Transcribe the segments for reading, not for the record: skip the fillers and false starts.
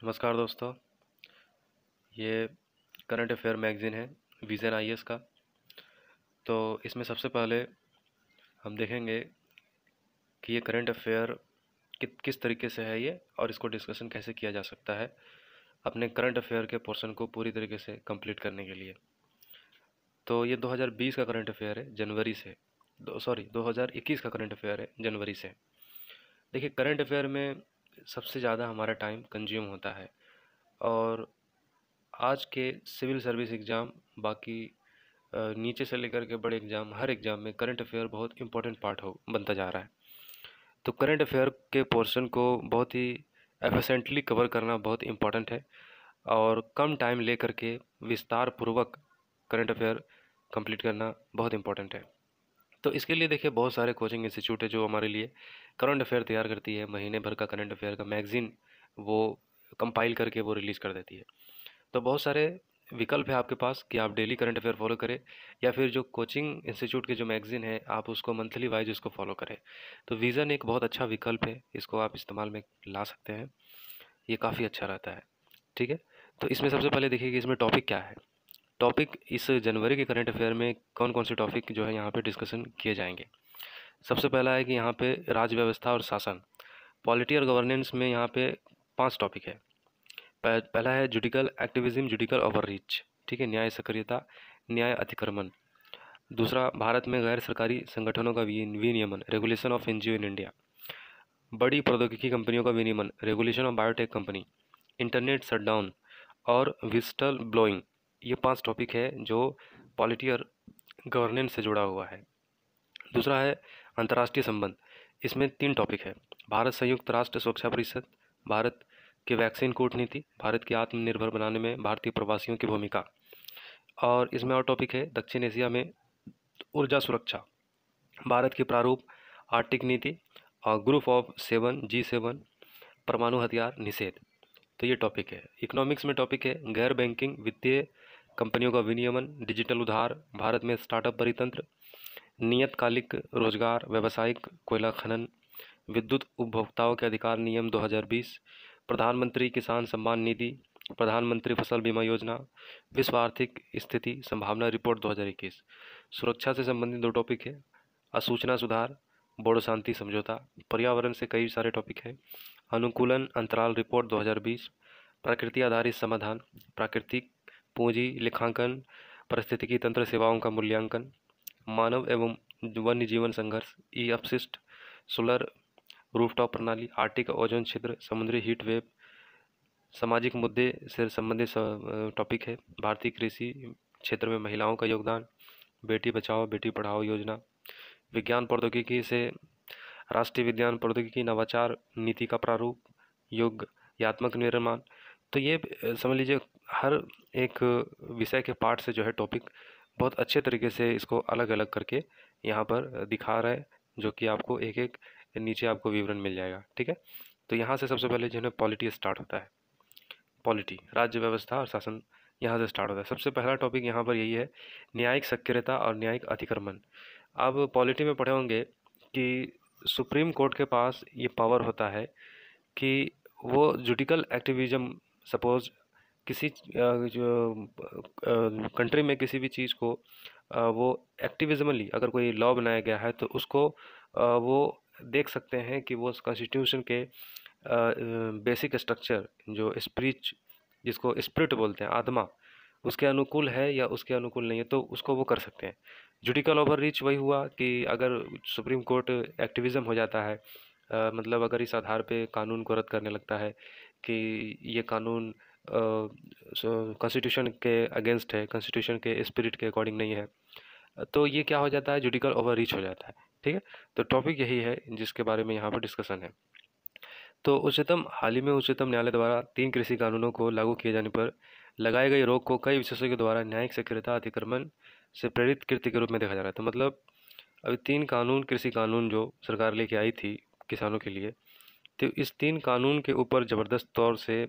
नमस्कार दोस्तों। ये करंट अफेयर मैगज़ीन है विज़न आईएएस का। तो इसमें सबसे पहले हम देखेंगे कि ये करंट अफेयर किस तरीके से है ये, और इसको डिस्कशन कैसे किया जा सकता है अपने करंट अफेयर के पोर्शन को पूरी तरीके से कंप्लीट करने के लिए। तो ये 2020 का करंट अफेयर है, जनवरी से 2021 का करंट अफेयर है, जनवरी से। देखिए, करंट अफेयर में सबसे ज़्यादा हमारा टाइम कंज्यूम होता है, और आज के सिविल सर्विस एग्ज़ाम, बाकी नीचे से लेकर के बड़े एग्ज़ाम, हर एग्ज़ाम में करंट अफेयर बहुत इंपॉर्टेंट पार्ट हो बनता जा रहा है। तो करंट अफेयर के पोर्शन को बहुत ही एफिशिएंटली कवर करना बहुत इंपॉर्टेंट है, और कम टाइम ले करके विस्तार पूर्वक करंट अफेयर कंप्लीट करना बहुत इंपॉर्टेंट है। तो इसके लिए देखिए, बहुत सारे कोचिंग इंस्टीट्यूट है जो हमारे लिए करंट अफेयर तैयार करती है। महीने भर का करंट अफेयर का मैगज़ीन वो कंपाइल करके वो रिलीज़ कर देती है। तो बहुत सारे विकल्प है आपके पास कि आप डेली करंट अफेयर फॉलो करें, या फिर जो कोचिंग इंस्टीट्यूट के जो मैगज़ीन है आप उसको मंथली वाइज उसको फॉलो करें। तो विज़न एक बहुत अच्छा विकल्प है, इसको आप इस्तेमाल में ला सकते हैं, ये काफ़ी अच्छा रहता है। ठीक है, तो इसमें सबसे पहले देखिए कि इसमें टॉपिक क्या है। टॉपिक इस जनवरी के करंट अफेयर में कौन कौन से टॉपिक जो है यहाँ पे डिस्कशन किए जाएंगे। सबसे पहला है कि यहाँ पे राज्य व्यवस्था और शासन, पॉलिटी और गवर्नेंस में यहाँ पे 5 टॉपिक है। पहला है जुडिकल एक्टिविज्म, जुडिकल ओवररीच, ठीक है, न्याय सक्रियता, न्याय अतिक्रमण। दूसरा, भारत में गैर सरकारी संगठनों का विनियमन, regulation of NGO in India. बड़ी प्रौद्योगिकी कंपनियों का विनियमन, regulation of biotech company. Internet shutdown और विस्टल ब्लोइंग। ये 5 टॉपिक है जो पॉलिटी और गवर्नेंस से जुड़ा हुआ है। दूसरा है अंतर्राष्ट्रीय संबंध, इसमें 3 टॉपिक है। भारत संयुक्त राष्ट्र सुरक्षा परिषद, भारत की वैक्सीन कूटनीति, भारत की आत्मनिर्भर बनाने में भारतीय प्रवासियों की भूमिका। और इसमें और टॉपिक है दक्षिण एशिया में ऊर्जा सुरक्षा, भारत की प्रारूप आर्टिक नीति, और ग्रुप ऑफ 7 G7, परमाणु हथियार निषेध। तो ये टॉपिक है। इकोनॉमिक्स में टॉपिक है गैर बैंकिंग वित्तीय कंपनियों का विनियमन, डिजिटल उधार, भारत में स्टार्टअप परितंत्र, नियतकालिक रोजगार, व्यावसायिक कोयला खनन, विद्युत उपभोक्ताओं के अधिकार नियम 2020, प्रधानमंत्री किसान सम्मान निधि, प्रधानमंत्री फसल बीमा योजना, विश्व आर्थिक स्थिति संभावना रिपोर्ट 2021। सुरक्षा से संबंधित 2 टॉपिक है, असूचना सुधार, बोडो शांति समझौता। पर्यावरण से कई सारे टॉपिक है, अनुकूलन अंतराल रिपोर्ट 2020, प्रकृति आधारित समाधान, प्राकृतिक पूंजी लेखांकन, पारिस्थितिकी तंत्र सेवाओं का मूल्यांकन, मानव एवं वन्य जीवन संघर्ष, ई अपशिष्ट, सोलर रूफटॉप प्रणाली, आर्टिक ओजोन छिद्र, समुद्री हीट वेव, सामाजिक मुद्दे से संबंधित टॉपिक है, भारतीय कृषि क्षेत्र में महिलाओं का योगदान, बेटी बचाओ बेटी पढ़ाओ योजना, विज्ञान प्रौद्योगिकी से राष्ट्रीय विज्ञान प्रौद्योगिकी नवाचार नीति का प्रारूप, योगात्मक निर्माण। तो ये समझ लीजिए हर एक विषय के पार्ट से जो है टॉपिक बहुत अच्छे तरीके से इसको अलग अलग करके यहाँ पर दिखा रहा है, जो कि आपको एक एक नीचे आपको विवरण मिल जाएगा। ठीक है, तो यहाँ से सबसे पहले जो है पॉलिटी स्टार्ट होता है। पॉलिटी, राज्य व्यवस्था और शासन, यहाँ से स्टार्ट होता है। सबसे पहला टॉपिक यहाँ पर यही है, न्यायिक सक्रियता और न्यायिक अतिक्रमण। अब पॉलिटी में पढ़े होंगे कि सुप्रीम कोर्ट के पास ये पावर होता है कि वो जुडिकल एक्टिविज्म, सपोज किसी जो कंट्री में किसी भी चीज़ को वो एक्टिविज्मली अगर कोई लॉ बनाया गया है तो उसको वो देख सकते हैं कि वो कॉन्स्टिट्यूशन के बेसिक स्ट्रक्चर जो जिसको स्पिरिट बोलते हैं, आत्मा, उसके अनुकूल है या उसके अनुकूल नहीं है, तो उसको वो कर सकते हैं। जुडिकल ओवररीच वही हुआ कि अगर सुप्रीम कोर्ट एक्टिविज़म हो जाता है, मतलब अगर इस आधार पे कानून को रद्द करने लगता है कि ये कानून कॉन्स्टिट्यूशन के अगेंस्ट है, कॉन्स्टिट्यूशन के स्पिरिट के अकॉर्डिंग नहीं है, तो ये क्या हो जाता है, जुडिकल ओवररीच हो जाता है। ठीक है, तो टॉपिक यही है जिसके बारे में यहाँ पर डिस्कशन है। तो हाल ही में उच्चतम न्यायालय द्वारा 3 कृषि कानूनों को लागू किए जाने पर लगाई गई रोक को कई विशेषज्ञों द्वारा न्यायिक सक्रियता अतिक्रमण से प्रेरित कृत्य के रूप में देखा जा रहा है। तो मतलब अभी 3 कानून, कृषि कानून जो सरकार लेके आई थी किसानों के लिए, तो इस 3 कानून के ऊपर ज़बरदस्त तौर से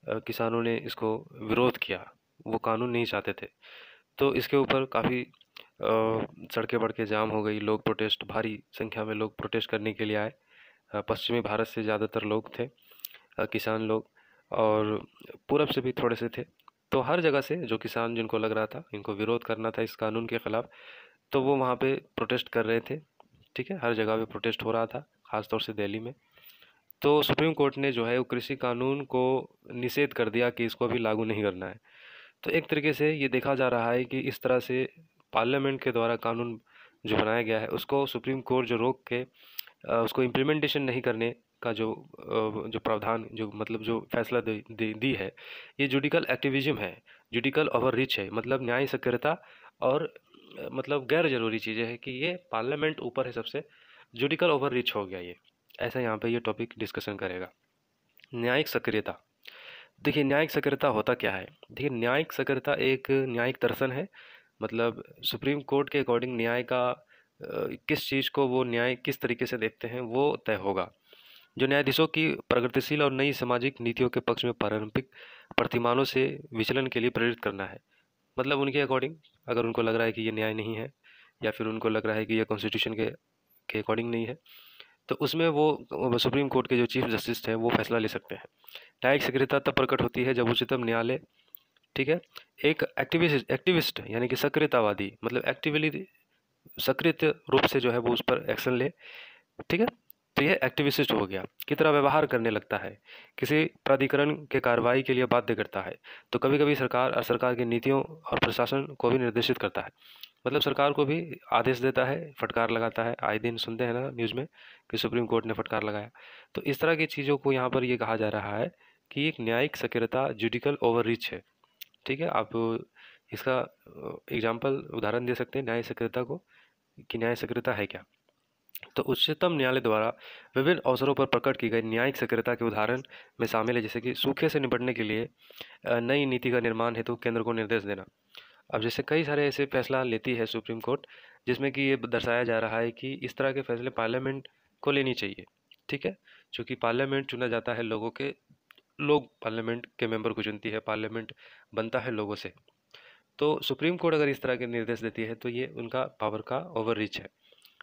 किसानों ने इसको विरोध किया, वो कानून नहीं चाहते थे। तो इसके ऊपर काफ़ी सड़कें बढ़ के जाम हो गई, लोग प्रोटेस्ट, भारी संख्या में लोग प्रोटेस्ट करने के लिए आए। पश्चिमी भारत से ज़्यादातर लोग थे, किसान लोग। और पूरब से भी थोड़े से थे। तो हर जगह से जो किसान जिनको लग रहा था इनको विरोध करना था इस कानून के ख़िलाफ़, तो वो वहाँ पे प्रोटेस्ट कर रहे थे। ठीक है, हर जगह पे प्रोटेस्ट हो रहा था, ख़ास तौर से दिल्ली में। तो सुप्रीम कोर्ट ने जो है वो कृषि कानून को निषेध कर दिया कि इसको अभी लागू नहीं करना है। तो एक तरीके से ये देखा जा रहा है कि इस तरह से पार्लियामेंट के द्वारा कानून जो बनाया गया है उसको सुप्रीम कोर्ट जो रोक के उसको इम्प्लीमेंटेशन नहीं करने का जो प्रावधान जो मतलब जो फैसला दी है, ये जुडिकल एक्टिविज्म है, जुडिकल ओवर रीच है। मतलब न्याय सक्रियता और मतलब गैर जरूरी चीज़ें हैं कि ये पार्लियामेंट ऊपर है सबसे, जुडिकल ओवर रीच हो गया ये। ऐसा यहाँ पे ये टॉपिक डिस्कशन करेगा। न्यायिक सक्रियता। देखिए न्यायिक सक्रियता होता क्या है? देखिए न्यायिक सक्रियता एक न्यायिक दर्शन है। मतलब सुप्रीम कोर्ट के अकॉर्डिंग न्याय का किस चीज़ को वो न्याय किस तरीके से देखते हैं वो तय होगा। जो न्यायाधीशों की प्रगतिशील और नई सामाजिक नीतियों के पक्ष में पारंपरिक प्रतिमानों से विचलन के लिए प्रेरित करना है। मतलब उनके अकॉर्डिंग अगर उनको लग रहा है कि ये न्याय नहीं है या फिर उनको लग रहा है कि ये कॉन्स्टिट्यूशन के अकॉर्डिंग नहीं है, तो उसमें वो सुप्रीम कोर्ट के जो चीफ जस्टिस हैं वो फैसला ले सकते हैं। न्यायिक सक्रियता तब प्रकट होती है जब उच्चतम न्यायालय, ठीक है, एक एक्टिविस्ट यानी कि सक्रियतावादी, मतलब एक्टिवली सक्रिय रूप से जो है वो उस पर एक्शन ले। ठीक है, तो यह एक्टिविस्ट हो गया की तरह व्यवहार करने लगता है, किसी प्राधिकरण के कार्रवाई के लिए बाध्य करता है। तो कभी कभी सरकार और सरकार की नीतियों और प्रशासन को भी निर्देशित करता है। मतलब सरकार को भी आदेश देता है, फटकार लगाता है। आए दिन सुनते हैं ना न्यूज़ में कि सुप्रीम कोर्ट ने फटकार लगाया। तो इस तरह की चीज़ों को यहाँ पर ये कहा जा रहा है कि एक न्यायिक सक्रियता जुडिकल ओवररीच है। ठीक है, आप इसका एग्जाम्पल उदाहरण दे सकते हैं न्याय सक्रियता को कि न्याय सक्रियता है क्या। तो उच्चतम न्यायालय द्वारा विभिन्न अवसरों पर प्रकट की गई न्यायिक सक्रियता के उदाहरण में शामिल है, जैसे कि सूखे से निपटने के लिए नई नीति का निर्माण हेतु केंद्र को निर्देश देना। अब जैसे कई सारे ऐसे फैसला लेती है सुप्रीम कोर्ट जिसमें कि ये दर्शाया जा रहा है कि इस तरह के फैसले पार्लियामेंट को लेनी चाहिए। ठीक है, चूँकि पार्लियामेंट चुना जाता है लोगों के, लोग पार्लियामेंट के मेंबर को चुनती है, पार्लियामेंट बनता है लोगों से। तो सुप्रीम कोर्ट अगर इस तरह के निर्देश देती है तो ये उनका पावर का ओवर रीच है।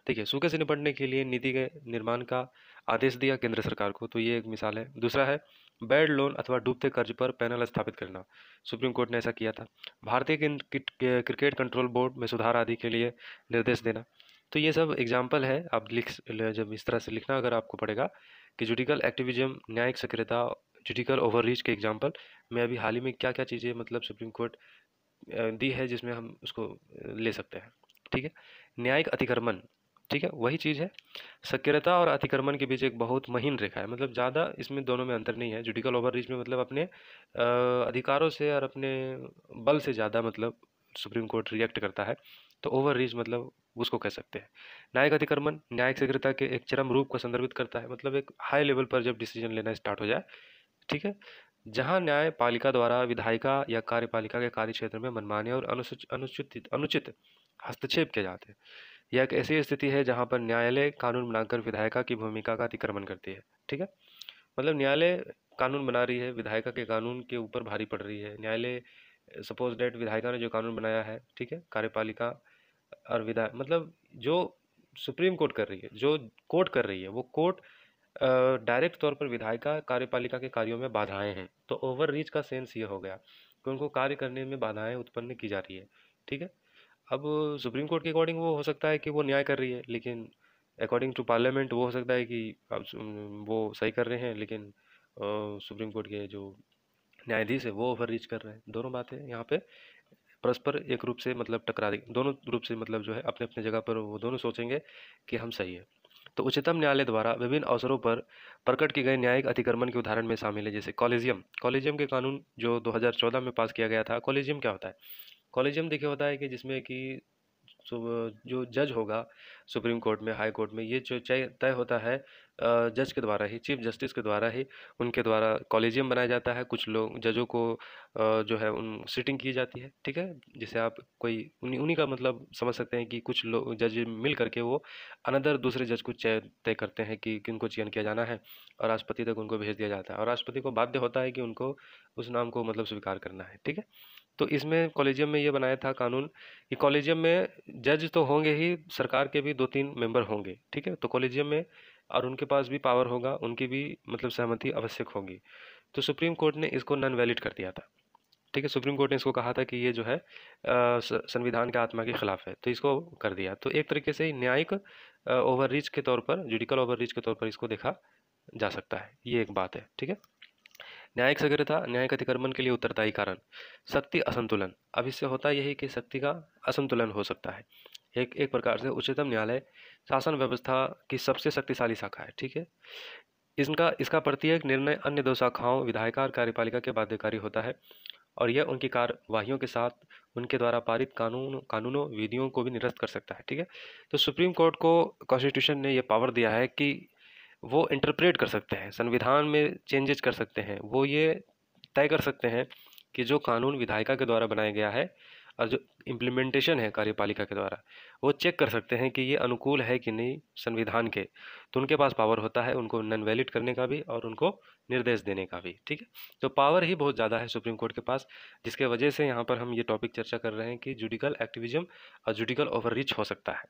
देखिए सूखे से निपटने के लिए नीति के निर्माण का आदेश दिया केंद्र सरकार को, तो ये एक मिसाल है। दूसरा है बैड लोन अथवा डूबते कर्ज पर पैनल स्थापित करना। सुप्रीम कोर्ट ने ऐसा किया था। भारतीय क्रिकेट कंट्रोल बोर्ड में सुधार आदि के लिए निर्देश देना। तो ये सब एग्जाम्पल है, आप जब इस तरह से लिखना अगर आपको पड़ेगा कि जुडिकल एक्टिविज्म, न्यायिक सक्रियता, जुडिकल ओवररीच के एग्जाम्पल में अभी हाल ही में क्या क्या चीज़ें मतलब सुप्रीम कोर्ट दी है जिसमें हम उसको ले सकते हैं। ठीक है, न्यायिक अतिक्रमण, ठीक है, वही चीज़ है। सक्रियता और अतिक्रमण के बीच एक बहुत महीन रेखा है, मतलब ज़्यादा इसमें दोनों में अंतर नहीं है। जुडिकल ओवररीच में मतलब अपने अधिकारों से और अपने बल से ज़्यादा मतलब सुप्रीम कोर्ट रिएक्ट करता है, तो ओवररीच मतलब उसको कह सकते हैं। न्यायिक अतिक्रमण न्यायिक सक्रियता के एक चरम रूप को संदर्भित करता है, मतलब एक हाई लेवल पर जब डिसीजन लेना स्टार्ट हो जाए, ठीक है, जहां न्यायपालिका द्वारा विधायिका या कार्यपालिका के कार्य क्षेत्र में मनमाने और अनुचित अनुचित हस्तक्षेप किए जाते हैं। यह एक ऐसी स्थिति है जहां पर न्यायालय कानून बनाकर विधायिका की भूमिका का अतिक्रमण करती है। ठीक है, मतलब न्यायालय कानून बना रही है, विधायिका के कानून के ऊपर भारी पड़ रही है। न्यायालय सपोज डेट विधायिका ने जो कानून बनाया है, ठीक है, कार्यपालिका और विधायक मतलब जो सुप्रीम कोर्ट कर रही है, जो कोर्ट कर रही है, वो कोर्ट डायरेक्ट तौर पर विधायिका कार्यपालिका के कार्यों में बाधाएं हैं। तो ओवर रीच का सेंस ये हो गया कि उनको कार्य करने में बाधाएं उत्पन्न की जा रही है। ठीक है, अब सुप्रीम कोर्ट के अकॉर्डिंग वो हो सकता है कि वो न्याय कर रही है, लेकिन अकॉर्डिंग टू पार्लियामेंट वो हो सकता है कि अब वो सही कर रहे हैं, लेकिन सुप्रीम कोर्ट के जो न्यायाधीश है वो ओवर रीच कर रहे हैं। दोनों बातें यहाँ पे परस्पर एक रूप से मतलब टकरा रही, दोनों रूप से मतलब जो है अपने अपने जगह पर वो दोनों सोचेंगे कि हम सही है। तो उच्चतम न्यायालय द्वारा विभिन्न अवसरों पर प्रकट की गई न्यायिक अतिक्रमण के उदाहरण में शामिल है, जैसे कॉलेजियम। कॉलेजियम के कानून जो 2014 में पास किया गया था। कॉलेजियम क्या होता है? कॉलेजियम देखिए होता है कि जिसमें कि जो जज होगा सुप्रीम कोर्ट में, हाई कोर्ट में, ये जो तय होता है जज के द्वारा ही, चीफ जस्टिस के द्वारा ही, उनके द्वारा कॉलेजियम बनाया जाता है। कुछ लोग जजों को जो है उन सिटिंग की जाती है। ठीक है, जिसे आप कोई उन्हीं का मतलब समझ सकते हैं कि कुछ लोग जज मिल करके वो अनदर दूसरे जज को तय करते हैं कि किनको चयन किया जाना है, और राष्ट्रपति तक उनको भेज दिया जाता है, और राष्ट्रपति को बाध्य होता है कि उनको उस नाम को मतलब स्वीकार करना है। ठीक है, तो इसमें कॉलेजियम में ये बनाया था कानून कि कॉलेजियम में जज तो होंगे ही, सरकार के भी 2-3 मेंबर होंगे। ठीक है, तो कॉलेजियम में और उनके पास भी पावर होगा, उनकी भी मतलब सहमति आवश्यक होगी। तो सुप्रीम कोर्ट ने इसको नॉन वैलिड कर दिया था। ठीक है, सुप्रीम कोर्ट ने इसको कहा था कि ये जो है संविधान के आत्मा के खिलाफ है, तो इसको कर दिया। तो एक तरीके से न्यायिक ओवररीच के तौर पर, जुडिकल ओवररीच के तौर पर इसको देखा जा सकता है। ये एक बात है। ठीक है, न्यायिक सक्रियता, न्यायिक अतिक्रमण के लिए उत्तरदायी कारण, शक्ति असंतुलन। अब इससे होता यही कि शक्ति का असंतुलन हो सकता है। एक एक प्रकार से उच्चतम न्यायालय शासन व्यवस्था की सबसे शक्तिशाली शाखा है। ठीक है, इसका इसका प्रत्येक निर्णय अन्य दो शाखाओं विधायिका और कार्यपालिका के बाध्यकारी होता है, और यह उनकी कार्यवाहियों के साथ उनके द्वारा पारित कानूनों विधियों को भी निरस्त कर सकता है। ठीक है, तो सुप्रीम कोर्ट को कॉन्स्टिट्यूशन ने यह पावर दिया है कि वो इंटरप्रेट कर सकते हैं, संविधान में चेंजेस कर सकते हैं, वो ये तय कर सकते हैं कि जो कानून विधायिका के द्वारा बनाया गया है और जो इम्प्लीमेंटेशन है कार्यपालिका के द्वारा, वो चेक कर सकते हैं कि ये अनुकूल है कि नहीं संविधान के। तो उनके पास पावर होता है उनको नॉन वैलिड करने का भी और उनको निर्देश देने का भी। ठीक है, तो पावर ही बहुत ज़्यादा है सुप्रीम कोर्ट के पास, जिसके वजह से यहाँ पर हम ये टॉपिक चर्चा कर रहे हैं कि जुडिकल एक्टिविज्म और जुडिकल ओवररीच हो सकता है।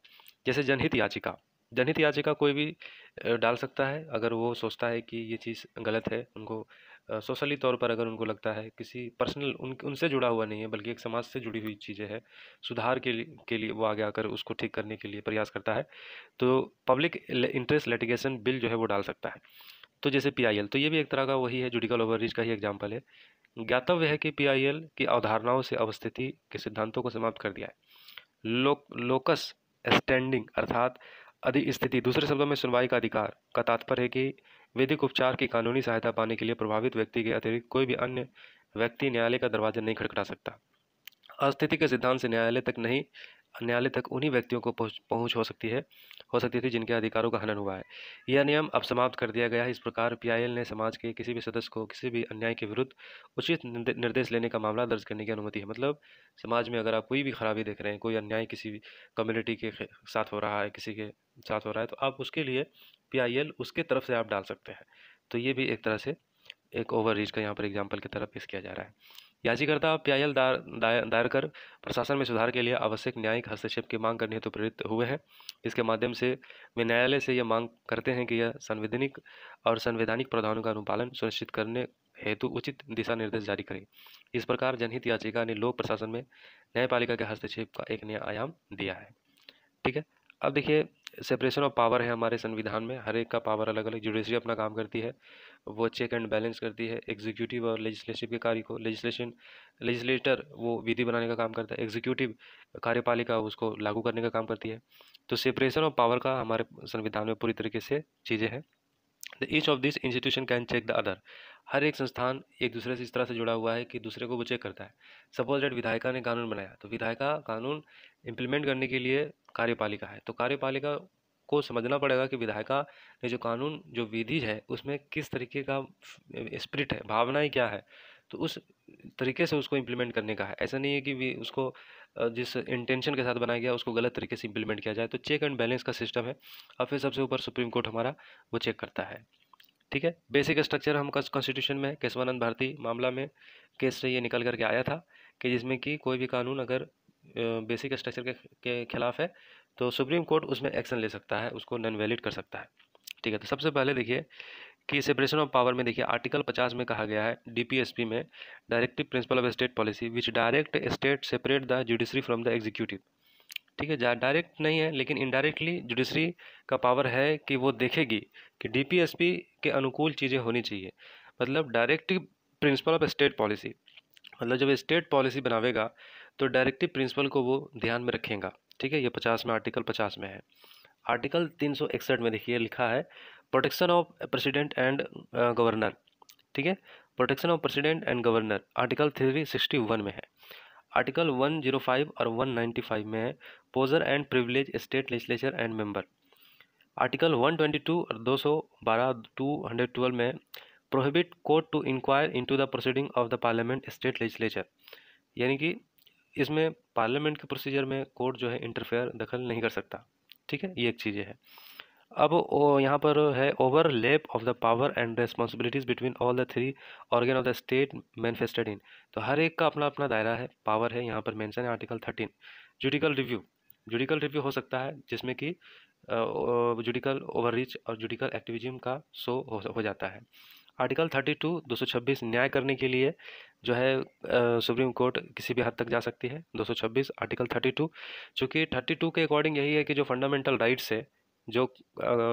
जैसे जनहित याचिका, जनहित याचिका कोई भी डाल सकता है अगर वो सोचता है कि ये चीज़ गलत है। उनको सोशली तौर पर अगर उनको लगता है, किसी पर्सनल उनसे जुड़ा हुआ नहीं है बल्कि एक समाज से जुड़ी हुई चीज़ें हैं, सुधार के लिए वो आगे आकर उसको ठीक करने के लिए प्रयास करता है, तो पब्लिक इंटरेस्ट लिटिगेशन बिल जो है वो डाल सकता है। तो जैसे पीआईएल, तो ये भी एक तरह का वही है, जुडिकल ओवररीच का ही एग्जाम्पल है। ज्ञातव्य है कि पीआईएल की अवधारणाओं से अवस्थिति के सिद्धांतों को समाप्त कर दिया है। लोकस स्टैंडिंग अर्थात अधिस्थिति, दूसरे शब्दों में सुनवाई का अधिकार का तात्पर्य है कि वैदिक उपचार की कानूनी सहायता पाने के लिए प्रभावित व्यक्ति के अतिरिक्त कोई भी अन्य व्यक्ति न्यायालय का दरवाजा नहीं खटखटा सकता। अस्थिति के सिद्धांत से न्यायालय तक उन्हीं व्यक्तियों को पहुंच हो सकती थी जिनके अधिकारों का हनन हुआ है। यह नियम अब समाप्त कर दिया गया है। इस प्रकार पीआईएल ने समाज के किसी भी सदस्य को किसी भी अन्याय के विरुद्ध उचित निर्देश लेने का मामला दर्ज करने की अनुमति है। मतलब समाज में अगर आप कोई भी खराबी देख रहे हैं, कोई अन्याय किसी भी कम्युनिटी के साथ हो रहा है, किसी के साथ हो रहा है, तो आप उसके लिए पीआईएल उसके तरफ से आप डाल सकते हैं। तो ये भी एक तरह से एक ओवर रीच का यहाँ पर एग्जाम्पल की तरफ पेश किया जा रहा है। याचिकाकर्ता पीआईएल दायर कर प्रशासन में सुधार के लिए आवश्यक न्यायिक हस्तक्षेप की मांग करने हेतु प्रेरित हुए हैं। इसके माध्यम से वे न्यायालय से यह मांग करते हैं कि यह संवैधानिक प्रावधानों का अनुपालन सुनिश्चित करने हेतु उचित दिशा निर्देश जारी करे। इस प्रकार जनहित याचिका ने लोक प्रशासन में न्यायपालिका के हस्तक्षेप का एक नया आयाम दिया है। ठीक है, अब देखिए सेपरेशन ऑफ पावर है हमारे संविधान में, हर एक का पावर अलग अलग। जुडिशरी अपना काम करती है, वो चेक एंड बैलेंस करती है एग्जीक्यूटिव और लेजिस्लेटिव के कार्य को। लेजिस्लेटर वो विधि बनाने का काम करता है, एग्जीक्यूटिव कार्यपालिका उसको लागू करने का काम करती है। तो सेपरेशन ऑफ पावर का हमारे संविधान में पूरी तरीके से चीज़ें हैं। Each of this institution can check the other, हर एक संस्थान एक दूसरे से इस तरह से जुड़ा हुआ है कि दूसरे को वो चेक करता है। सपोज डेट विधायिका ने कानून बनाया, तो विधायिका कानून इम्प्लीमेंट करने के लिए कार्यपालिका है, तो कार्यपालिका को समझना पड़ेगा कि विधायिका ने जो कानून जो विधि है उसमें किस तरीके का स्पिरिट है, भावनाएं क्या है, तो उस तरीके से उसको इम्प्लीमेंट करने का है। ऐसा नहीं है कि उसको जिस इंटेंशन के साथ बनाया गया उसको गलत तरीके से इम्प्लीमेंट किया जाए। तो चेक एंड बैलेंस का सिस्टम है, और फिर सबसे ऊपर सुप्रीम कोर्ट हमारा वो चेक करता है। ठीक है, बेसिक स्ट्रक्चर हम कॉन्स्टिट्यूशन में केशवानंद भारती मामला में केस से ये निकल करके आया था कि जिसमें कि कोई भी कानून अगर बेसिक स्ट्रक्चर के खिलाफ है तो सुप्रीम कोर्ट उसमें एक्शन ले सकता है, उसको नॉन वैलिड कर सकता है। ठीक है, तो सबसे पहले देखिए कि सेपरेशन ऑफ पावर में देखिए आर्टिकल 50 में कहा गया है डीपीएसपी में, directive principle of state policy which direct state separate the judiciary from the executive. ठीक है, डायरेक्ट नहीं है लेकिन इनडायरेक्टली जुडिशरी का पावर है कि वो देखेगी कि डीपीएसपी के अनुकूल चीज़ें होनी चाहिए। मतलब directive principle of state policy, मतलब जब स्टेट पॉलिसी बनावेगा तो डायरेक्टिव प्रिंसिपल को वो ध्यान में रखेगा। ठीक है, ये 50 में, आर्टिकल 50 में है। आर्टिकल 361 में देखिए लिखा है protection of president and governor. ठीक है, protection of president and governor article 361 में है। आर्टिकल 105 और 195 में है पोजर and privilege state legislature and member. Article 122 और 212 212 में prohibit court to inquire into the proceeding of the parliament state legislature, यानी कि इसमें पार्लियामेंट के प्रोसीजर में कोर्ट जो है इंटरफेयर दखल नहीं कर सकता। ठीक है, ये एक चीज़ें है। अब यहाँ पर है overlap of the power and responsibilities between all the three organ of the state manifested in, तो हर एक का अपना अपना दायरा है, पावर है, यहाँ पर मेंशन है आर्टिकल 13। जुडिकल रिव्यू हो सकता है जिसमें कि जुडिकल ओवररीच और जुडिकल एक्टिविज्म का शो हो जाता है। आर्टिकल 32 226 न्याय करने के लिए जो है सुप्रीम कोर्ट किसी भी हद तक जा सकती है। 226 आर्टिकल 32, चूँकि 32 के अकॉर्डिंग यही है कि जो फंडामेंटल राइट्स है, जो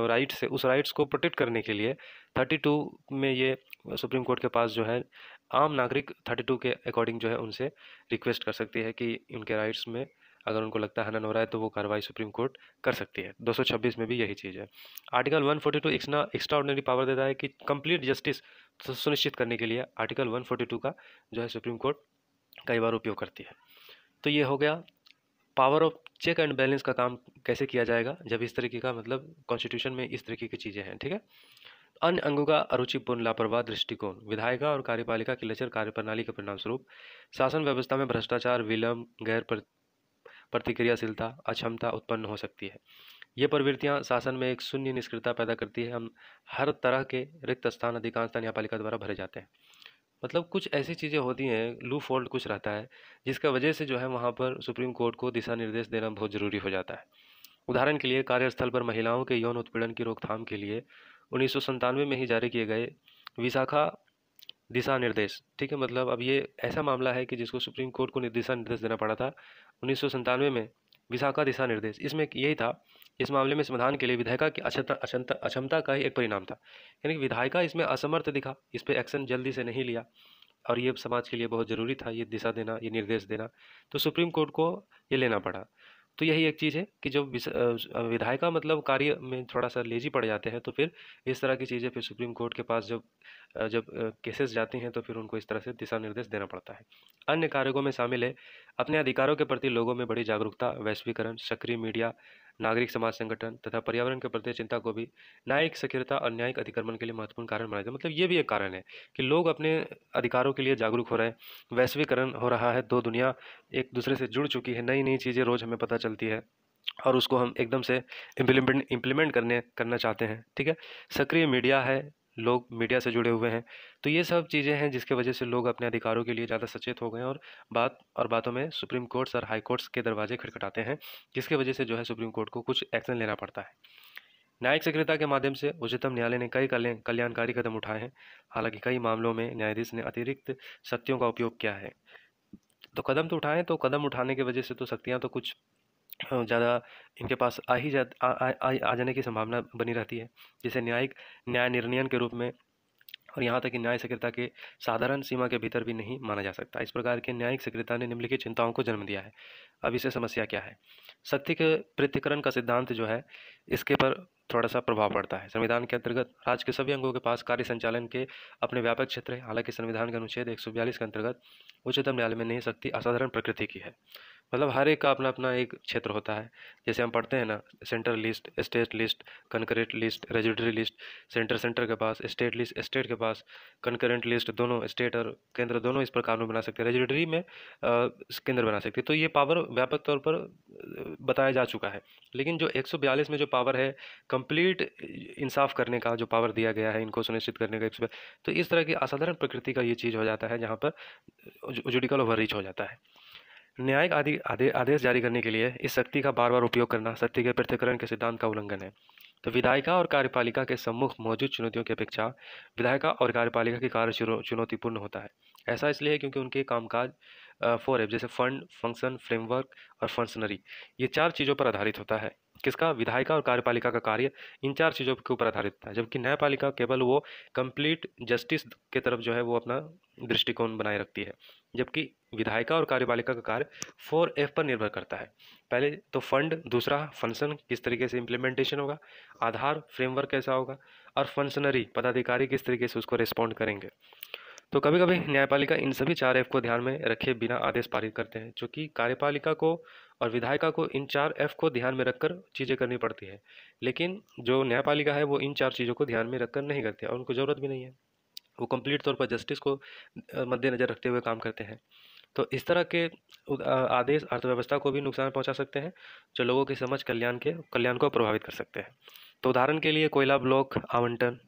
राइट्स है, उस राइट्स को प्रोटेक्ट करने के लिए 32 में ये सुप्रीम कोर्ट के पास जो है आम नागरिक 32 के अकॉर्डिंग जो है उनसे रिक्वेस्ट कर सकती है कि उनके राइट्स में अगर उनको लगता है हनन हो रहा है तो वो कार्रवाई सुप्रीम कोर्ट कर सकती है। 226 में भी यही चीज़ है। आर्टिकल 142 एक्स्ट्रा ऑर्डिनरी पावर देता है कि कंप्लीट जस्टिस सुनिश्चित करने के लिए आर्टिकल 142 का जो है सुप्रीम कोर्ट कई बार उपयोग करती है। तो ये हो गया power of check and balance का काम कैसे किया जाएगा जब इस तरीके का मतलब कॉन्स्टिट्यूशन में इस तरीके की चीज़ें हैं, ठीक है। अन्य अंगों का अरुचिपूर्ण लापरवाह दृष्टिकोण, विधायिका और कार्यपालिका की लचर कार्यप्रणाली के परिणाम स्वरूप शासन व्यवस्था में भ्रष्टाचार, विलंब, गैर प्रतिक्रियाशीलता, अक्षमता उत्पन्न हो सकती है। ये प्रवृत्तियां शासन में एक शून्य निष्क्रियता पैदा करती है। हम हर तरह के रिक्त स्थान अधिकांशतः न्यायपालिका द्वारा भरे जाते हैं। मतलब कुछ ऐसी चीज़ें होती हैं, लूप होल्ड कुछ रहता है, जिसका वजह से जो है वहाँ पर सुप्रीम कोर्ट को दिशा निर्देश देना बहुत ज़रूरी हो जाता है। उदाहरण के लिए कार्यस्थल पर महिलाओं के यौन उत्पीड़न की रोकथाम के लिए 1997 में ही जारी किए गए विशाखा दिशा निर्देश, ठीक है। मतलब अब ये ऐसा मामला है कि जिसको सुप्रीम कोर्ट को दिशा निर्देश देना पड़ा था 1997 में। विशाखा दिशा निर्देश, इसमें यही था, इस मामले में समाधान के लिए विधायिका की अक्षमता का ही एक परिणाम था। यानी कि विधायिका इसमें असमर्थ दिखा, इस पर एक्शन जल्दी से नहीं लिया, और ये समाज के लिए बहुत ज़रूरी था ये दिशा देना, ये निर्देश देना, तो सुप्रीम कोर्ट को ये लेना पड़ा। तो यही एक चीज़ है कि जब विधायिका मतलब कार्य में थोड़ा सा लेजी पड़ जाते हैं तो फिर इस तरह की चीज़ें फिर सुप्रीम कोर्ट के पास जब केसेस जाती हैं तो फिर उनको इस तरह से दिशा निर्देश देना पड़ता है। अन्य कार्यों में शामिल है अपने अधिकारों के प्रति लोगों में बड़ी जागरूकता, वैश्वीकरण, सक्रिय मीडिया, नागरिक समाज संगठन तथा पर्यावरण के प्रति चिंता को भी न्यायिक सक्रियता और न्यायिक अतिक्रमण के लिए महत्वपूर्ण कारण माना जाता है। मतलब ये भी एक कारण है कि लोग अपने अधिकारों के लिए जागरूक हो रहे हैं, वैश्वीकरण हो रहा है, दो दुनिया एक दूसरे से जुड़ चुकी है, नई नई चीज़ें रोज़ हमें पता चलती है और उसको हम एकदम से इम्प्लीमेंट करना चाहते हैं, ठीक है। सक्रिय मीडिया है, लोग मीडिया से जुड़े हुए हैं, तो ये सब चीज़ें हैं जिसके वजह से लोग अपने अधिकारों के लिए ज़्यादा सचेत हो गए हैं और बातों में सुप्रीम कोर्ट्स और हाई कोर्ट्स के दरवाजे खटखटाते हैं, जिसके वजह से जो है सुप्रीम कोर्ट को कुछ एक्शन लेना पड़ता है। न्यायिक सक्रियता के माध्यम से उच्चतम न्यायालय ने कई कल्याणकारी कदम उठाए हैं। हालांकि कई मामलों में न्यायाधीश ने अतिरिक्त शक्तियों का उपयोग किया है। तो कदम तो उठाएं, तो कदम उठाने की वजह से तो शक्तियाँ तो कुछ ज़्यादा इनके पास आ जाने की संभावना बनी रहती है, जैसे न्याय निर्णयन के रूप में, और यहाँ तक कि न्याय सक्रियता के साधारण सीमा के भीतर भी नहीं माना जा सकता। इस प्रकार के न्यायिक सक्रियता ने निम्नलिखित चिंताओं को जन्म दिया है। अब इसे समस्या क्या है? सत्य के पृथक्करण का सिद्धांत जो है इसके पर थोड़ा सा प्रभाव पड़ता है। संविधान के अंतर्गत राज्य के सभी अंगों के पास कार्य संचालन के अपने व्यापक क्षेत्र है। हालांकि संविधान के अनुच्छेद 142 के अंतर्गत उच्चतम न्यायालय में नहीं शक्ति असाधारण प्रकृति की है। मतलब हर एक का अपना अपना एक क्षेत्र होता है। जैसे हम पढ़ते हैं ना, central list, state list, concurrent list, residuary list, centre के पास, स्टेट लिस्ट स्टेट के पास, कंकरेंट लिस्ट दोनों स्टेट और केंद्र दोनों इस पर कानून बना सकते हैं, रेजिडरी में केंद्र बना सकते हैं। तो ये पावर व्यापक तौर पर बताया जा चुका है। लेकिन जो 142 में जो पावर है कंप्लीट इंसाफ करने का जो पावर दिया गया है, इनको सुनिश्चित करने का, तो इस तरह की असाधारण प्रकृति का ये चीज़ हो जाता है जहाँ पर जुडिकल ओवररीच हो जाता है। न्यायिक आदेश जारी करने के लिए इस शक्ति का बार बार उपयोग करना सत्य के पृथक्करण के सिद्धांत का उल्लंघन है। तो विधायिका और कार्यपालिका के सम्मुख मौजूद चुनौतियों की अपेक्षा विधायिका और कार्यपालिका के कार्य चुनौतीपूर्ण होता है। ऐसा इसलिए है क्योंकि उनके कामकाज 4F जैसे फंड, फंक्शन, फ्रेमवर्क और फंक्शनरी, ये 4 चीज़ों पर आधारित होता है। किसका? विधायिका और कार्यपालिका का कार्य इन 4 चीज़ों के ऊपर आधारित होता है, जबकि न्यायपालिका केवल वो कंप्लीट जस्टिस की तरफ जो है वो अपना दृष्टिकोण बनाए रखती है, जबकि विधायिका और कार्यपालिका का कार्य 4F पर निर्भर करता है। पहले तो फंड, दूसरा फंक्शन किस तरीके से इम्प्लीमेंटेशन होगा, आधार फ्रेमवर्क कैसा होगा, और फंक्शनरी पदाधिकारी किस तरीके से उसको रिस्पॉन्ड करेंगे। तो कभी कभी न्यायपालिका इन सभी 4F को ध्यान में रखे बिना आदेश पारित करते हैं, जो कि कार्यपालिका को और विधायिका को इन 4F को ध्यान में रखकर चीज़ें करनी पड़ती है। लेकिन जो न्यायपालिका है वो इन 4 चीज़ों को ध्यान में रखकर नहीं करते और उनको ज़रूरत भी नहीं है। वो कंप्लीट तौर पर जस्टिस को मद्देनज़र रखते हुए काम करते हैं। तो इस तरह के आदेश अर्थव्यवस्था को भी नुकसान पहुंचा सकते हैं, जो लोगों की समझ कल्याण को प्रभावित कर सकते हैं। तो उदाहरण के लिए कोयला ब्लॉक आवंटन,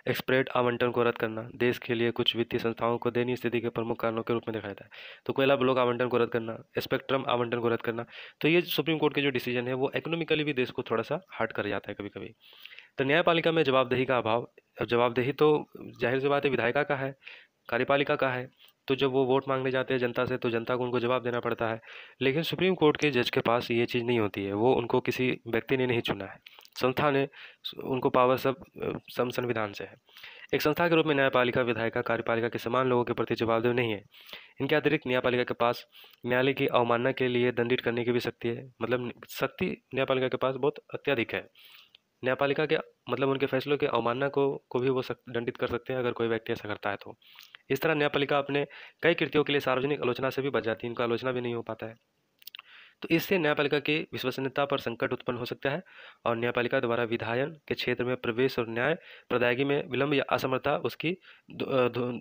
एक्सप्रेट आवंटन को रद्द करना देश के लिए कुछ वित्तीय संस्थाओं को दयनीय स्थिति के प्रमुख कारणों के रूप में देखा जाता है। तो कोयला ब्लॉक आवंटन को रद्द करना, स्पेक्ट्रम आवंटन को रद्द करना, तो ये सुप्रीम कोर्ट के जो डिसीजन है वो इकोनॉमिकली भी देश को थोड़ा सा हर्ट कर जाता है कभी कभी। तो न्यायपालिका में जवाबदेही का अभाव। अब जवाबदेही तो जाहिर सी बात है विधायिका का है, कार्यपालिका का है। तो जब वो वोट मांगने जाते हैं जनता से तो जनता को उनको जवाब देना पड़ता है। लेकिन सुप्रीम कोर्ट के जज के पास ये चीज़ नहीं होती है, वो उनको किसी व्यक्ति ने नहीं चुना है, संस्था ने उनको पावर सब संविधान से है। एक संस्था के रूप में न्यायपालिका विधायिका कार्यपालिका के समान लोगों के प्रति जवाबदेह नहीं है। इनके अतिरिक्त न्यायपालिका के पास न्यायालय की अवमानना के लिए दंडित करने की भी शक्ति है, मतलब शक्ति न्यायपालिका के पास बहुत अत्यधिक है। न्यायपालिका के मतलब उनके फैसलों के अवमानना को भी वो दंडित कर सकते हैं अगर कोई व्यक्ति ऐसा करता है तो। इस तरह न्यायपालिका अपने कई कृत्यों के लिए सार्वजनिक आलोचना से भी बच जाती है, इनका आलोचना भी नहीं हो पाता है। तो इससे न्यायपालिका की विश्वसनीयता पर संकट उत्पन्न हो सकता है और न्यायपालिका द्वारा विधायन के क्षेत्र में प्रवेश और न्याय प्रदायगी में विलंब या असमर्थता उसकी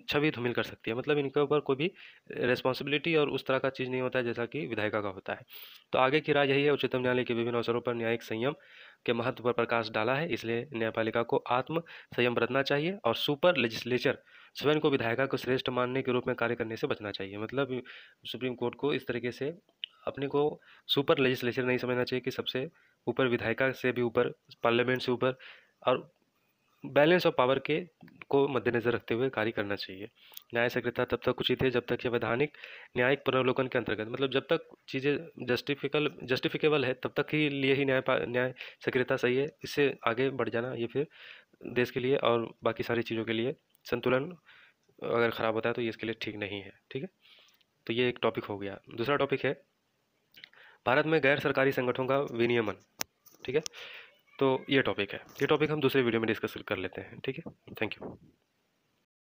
छवि धूमिल कर सकती है। मतलब इनके ऊपर कोई भी रिस्पॉन्सिबिलिटी और उस तरह का चीज़ नहीं होता है जैसा कि विधायिका का होता है। तो आगे की राय यही है, उच्चतम न्यायालय के विभिन्न अवसरों पर न्यायिक संयम के महत्व पर प्रकाश डाला है, इसलिए न्यायपालिका को आत्म संयम बरतना चाहिए और सुपर लेजिस्लेचर स्वयं को विधायिका को श्रेष्ठ मानने के रूप में कार्य करने से बचना चाहिए। मतलब सुप्रीम कोर्ट को इस तरीके से अपने को सुपर लेजिस्लेचर नहीं समझना चाहिए कि सबसे ऊपर विधायिका से भी ऊपर, पार्लियामेंट से ऊपर, और बैलेंस ऑफ पावर के को मद्देनजर रखते हुए कार्य करना चाहिए। न्याय सक्रियता तब तक उचित है जब तक यह वैधानिक न्यायिक पुनर्वलोकन के अंतर्गत, मतलब जब तक चीज़ें जस्टिफिकेबल है तब तक ही लिए ही न्याय सक्रियता सही है। इससे आगे बढ़ जाना ये फिर देश के लिए और बाकी सारी चीज़ों के लिए संतुलन अगर ख़राब होता है तो ये इसके लिए ठीक नहीं है। ठीक है, तो ये एक टॉपिक हो गया। दूसरा टॉपिक है भारत में गैर सरकारी संगठनों का विनियमन। ठीक है, तो ये टॉपिक है, ये टॉपिक हम दूसरे वीडियो में डिस्कस कर लेते हैं। ठीक है, थैंक यू।